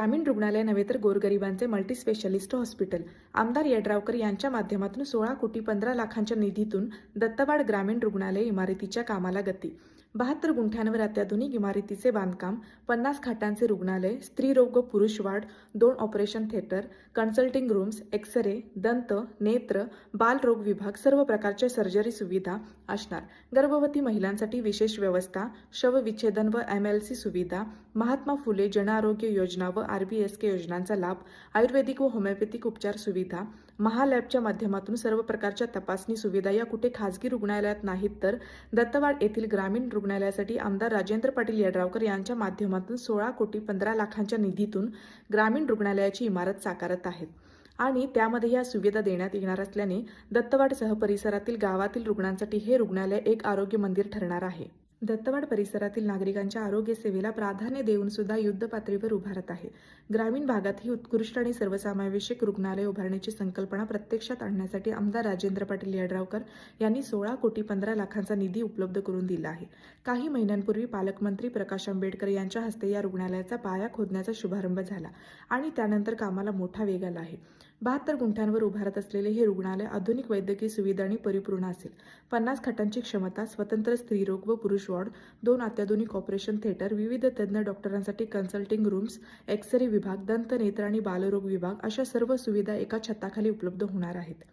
ग्रामीण रुग्णालय नव्हे तर गोरगरिबांचे मल्टीस्पेशालिस्ट हॉस्पिटल. आमदार यड्रावकर यांच्या माध्यमातून 16,15,00,000च्या निधीतून दत्तवाड ग्रामीण रुग्णालय इमारतीच्या कामाला गती. 72 गुंठ्यांवर अत्याधुनिक इमारतीचे बांधकाम, 50 खाटांचे रुग्णालय, स्त्रीरोग व पुरुष ward, 2 operation theatre, consulting rooms, x ray, दंत, नेत्र, बालरोग विभाग, सर्व प्रकारच्या सर्जरी सुविधा असणार. गर्भवती महिलांसाठी विशेष व्यवस्था, शवविच्छेदन व MLC सुविधा, महात्मा फुले जन आरोग्य योजना व RBSK योजनांचा लाभ, आयुर्वेदिक व होमिओपॅथिक उपचार सुविधा, महालॅबच्या माध्यमातून सर्व प्रकारच्या तपासणी सुविधा या कुठे खासगी रुग्णालयात नाहीत तर दत्तवाड येथील ग्रामीण रुग्णालयासाठी आमदार राजेंद्र पाटील यड्रावकर यांच्या माध्यमातून 16,15,00,000च्या निधीतून ग्रामीण रुग्णालयाची इमारत साकारत आहेत आणि त्यामध्ये या सुविधा देण्यात येणार असल्याने दत्तवाडसह परिसरातील गावातील रुग्णांसाठी हे रुग्णालय एक आरोग्य मंदिर ठरणार आहे. दत्तवाड परिसरातील नागरिकांच्या आरोग्य सेवेला प्राधान्य देऊन सुद्धा युद्धपातळीवर उभारत आहे. ग्रामीण भागात ही उत्कृष्ट आणि सर्वसमावेशक रुग्णालय उभारण्याची संकल्पना प्रत्यक्षात आणण्यासाठी आमदार राजेंद्र पाटील यड्रावकर यांनी 16,15,00,000चा निधी उपलब्ध करून दिला आहे. काही महिन्यांपूर्वी पालकमंत्री प्रकाश आंबेडकर यांच्या हस्ते या रुग्णालयाचा पाया खोदण्याचा शुभारंभ झाला आणि त्यानंतर कामाला मोठा वेग आला आहे. 72 गुंठ्यांवर उभारत असलेले हे रुग्णालय आधुनिक वैद्यकीय सुविधांनी परिपूर्ण असेल. 50 खाटांची क्षमता, स्वतंत्र स्त्रीरोग व पुरुष वॉर्ड, 2 अत्याधुनिक ऑपरेशन थिएटर, विविध तज्ज्ञ डॉक्टरांसाठी कन्सल्टिंग रूम्स, एक्स-रे विभाग, दंत, नेत्र आणि बालरोग विभाग अशा सर्व सुविधा एका छताखाली उपलब्ध होणार आहेत.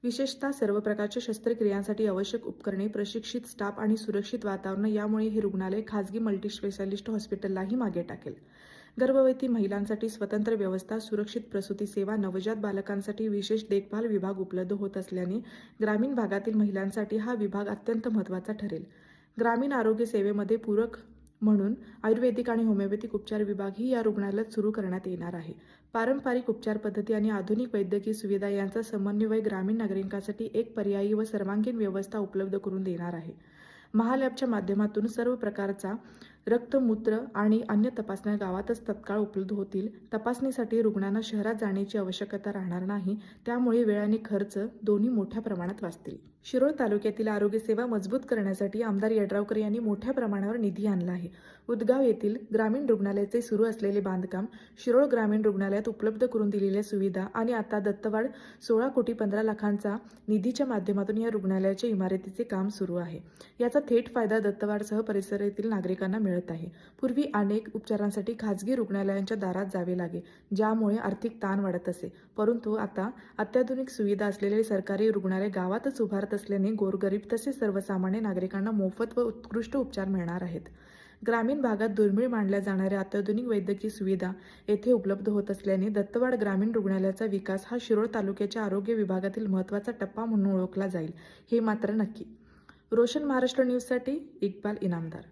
विशेषतः सर्व प्रकारच्या शस्त्रक्रियांसाठी आवश्यक उपकरणे, प्रशिक्षित स्टाफ आणि सुरक्षित वातावरण यामुळे हे रुग्णालय खासगी मल्टीस्पेशालिस्ट हॉस्पिटललाही मागे टाकेल. गर्भवती महिलांसाठी स्वतंत्र व्यवस्था, सुरक्षित प्रसूती सेवा, नवजात बालकांसाठी विशेष देखभाल विभाग उपलब्ध होत असल्याने ग्रामीण भागातील महिलांसाठी हा विभाग अत्यंत महत्त्वाचा ठरेल. ग्रामीण आरोग्य सेवेमध्ये पूरक म्हणून आयुर्वेदिक आणि होमिओपॅथिक उपचार विभागही या रुग्णालयात सुरू करण्यात येणार आहे. पारंपरिक उपचार पद्धती आणि आधुनिक वैद्यकीय सुविधा यांचा समन्वय ग्रामीण नागरिकांसाठी एक पर्यायी व सर्वांगीण व्यवस्था उपलब्ध करून देणार आहे. महालॅबच्या माध्यमातून सर्व प्रकारचा रक्त, मूत्र आणि अन्य तपासण्या गावातच तत्काळ उपलब्ध होतील. तपासणीसाठी रुग्णांना शहरात जाण्याची आवश्यकता राहणार नाही. त्यामुळे वेळ आणि खर्च दोन्ही मोठ्या प्रमाणात वाचतील. शिरोळ तालुक्यातील आरोग्यसेवा मजबूत करण्यासाठी आमदार यड्रावकर यांनी मोठ्या प्रमाणावर निधी आणला आहे. उदगाव येथील ग्रामीण रुग्णालयाचे सुरू असलेले बांधकाम, शिरोळ ग्रामीण रुग्णालयात उपलब्ध करून दिलेल्या सुविधा आणि आता दत्तवाड 16,15,00,000चा निधीच्या माध्यमातून या रुग्णालयाच्या इमारतीचे काम सुरू आहे. याचा थेट फायदा दत्तवाडसह परिसरातील नागरिकांना मिळत आहे. पूर्वी अनेक उपचारांसाठी खासगी रुग्णालयांच्या दारात जावे लागे, ज्यामुळे आर्थिक ताण वाढत असे. परंतु आता अत्याधुनिक सुविधा असलेले सरकारी रुग्णालय गावातच उभारत असल्याने गोरगरीब तसेच सर्वसामान्य नागरिकांना मोफत व उत्कृष्ट उपचार मिळणार आहेत. ग्रामीण भागात दुर्मिळ मानल्या जाणाऱ्या अत्याधुनिक वैद्यकीय सुविधा येथे उपलब्ध होत असल्याने दत्तवाड ग्रामीण रुग्णालयाचा विकास हा शिरोळ तालुक्याच्या आरोग्य विभागातील महत्त्वाचा टप्पा म्हणून ओळखला जाईल, हे मात्र नक्की. रोशन महाराष्ट्र न्यूजसाठी इक्बाल इनामदार.